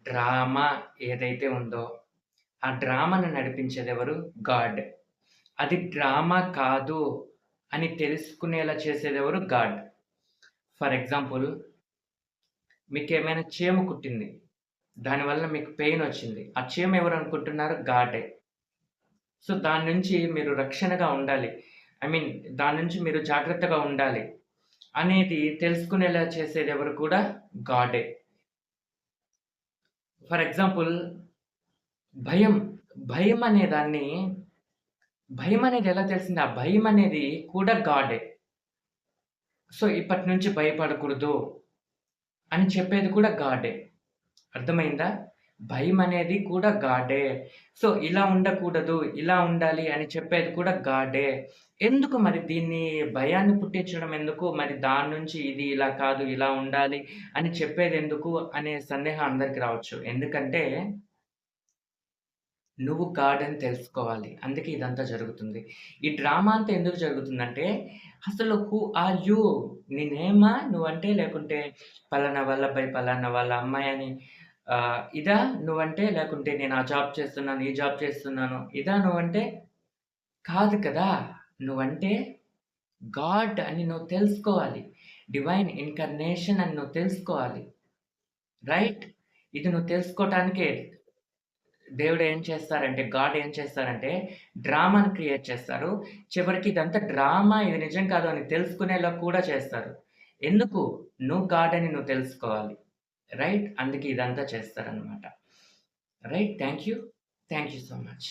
Drama ఏదైతే ఉందో, ఆ డ్రామాను నడిపించేదెవరు? గాడ్. అది డ్రామా కాదు అని తెలుసుకునేలా చేసేదెవరు? గాడ్. ఫర్ ఎగ్జాంపుల్ మీకేమైనా చీమ కుట్టింది. దానివల్ల మీకు పెయినొచ్చింది. ఆ చీమ ఎవరనుకుంటున్నారు? గాడే. సో, దాని నుంచి మీరు రక్షణగా ఉండాలి. ఐ మీన్ దాని నుంచి మీరు జాగ్రత్తగా ఉండాలి అనేది తెలుసుకునేలా చేసేదెవరు కూడా? గాడే. ఫర్ ఎగ్జాంపుల్ భయం. భయం అనే దాన్ని భయం అనేది ఎలా తెలిసింది? ఆ భయం అనేది కూడా గాడే. సో, ఇప్పటి నుంచి భయపడకూడదు అని చెప్పేది కూడా గాడే. అర్థమైందా? భయమనేది కూడా గాడే. సో, ఇలా ఉండకూడదు, ఇలా ఉండాలి అని చెప్పేది కూడా గాడే. ఎందుకు మరి దీన్ని భయాన్ని పుట్టించడం ఎందుకు? మరి దాని నుంచి ఇది ఇలా కాదు, ఇలా ఉండాలి అని చెప్పేదెందుకు అనే సందేహం అందరికి రావచ్చు. ఎందుకంటే నువ్వు గాడ్ అని తెలుసుకోవాలి. అందుకే ఇదంతా జరుగుతుంది. ఈ డ్రామా అంతా ఎందుకు జరుగుతుందంటే, అసలు హూ ఆర్ యూ? నీ నేమా నువ్వంటే? లేకుంటే పలానా వల్లభాయ్, పలానా వాళ్ళ అమ్మాయని ఇదా నువ్వంటే? లేకుంటే నేను ఆ జాబ్ చేస్తున్నాను, ఈ జాబ్ చేస్తున్నాను. ఇదా నువ్వంటే? కాదు కదా! నువ్వంటే గాడ్ అని నువ్వు తెలుసుకోవాలి. డివైన్ ఇన్‌కర్నేషన్ అని నువ్వు తెలుసుకోవాలి. రైట్? ఇది నువ్వు తెలుసుకోటానికే దేవుడు ఏం చేస్తారంటే, గాడ్ ఏం చేస్తారంటే, డ్రామాని క్రియేట్ చేస్తారు. చివరికి ఇదంతా డ్రామా, ఇది నిజం కాదు అని తెలుసుకునేలా కూడా చేస్తారు. ఎందుకు? నువ్వు గాడ్ అని నువ్వు తెలుసుకోవాలి. రైట్? అందుకే ఇదంతా చేస్తారనమాట. Right? Thank you. Thank you so much.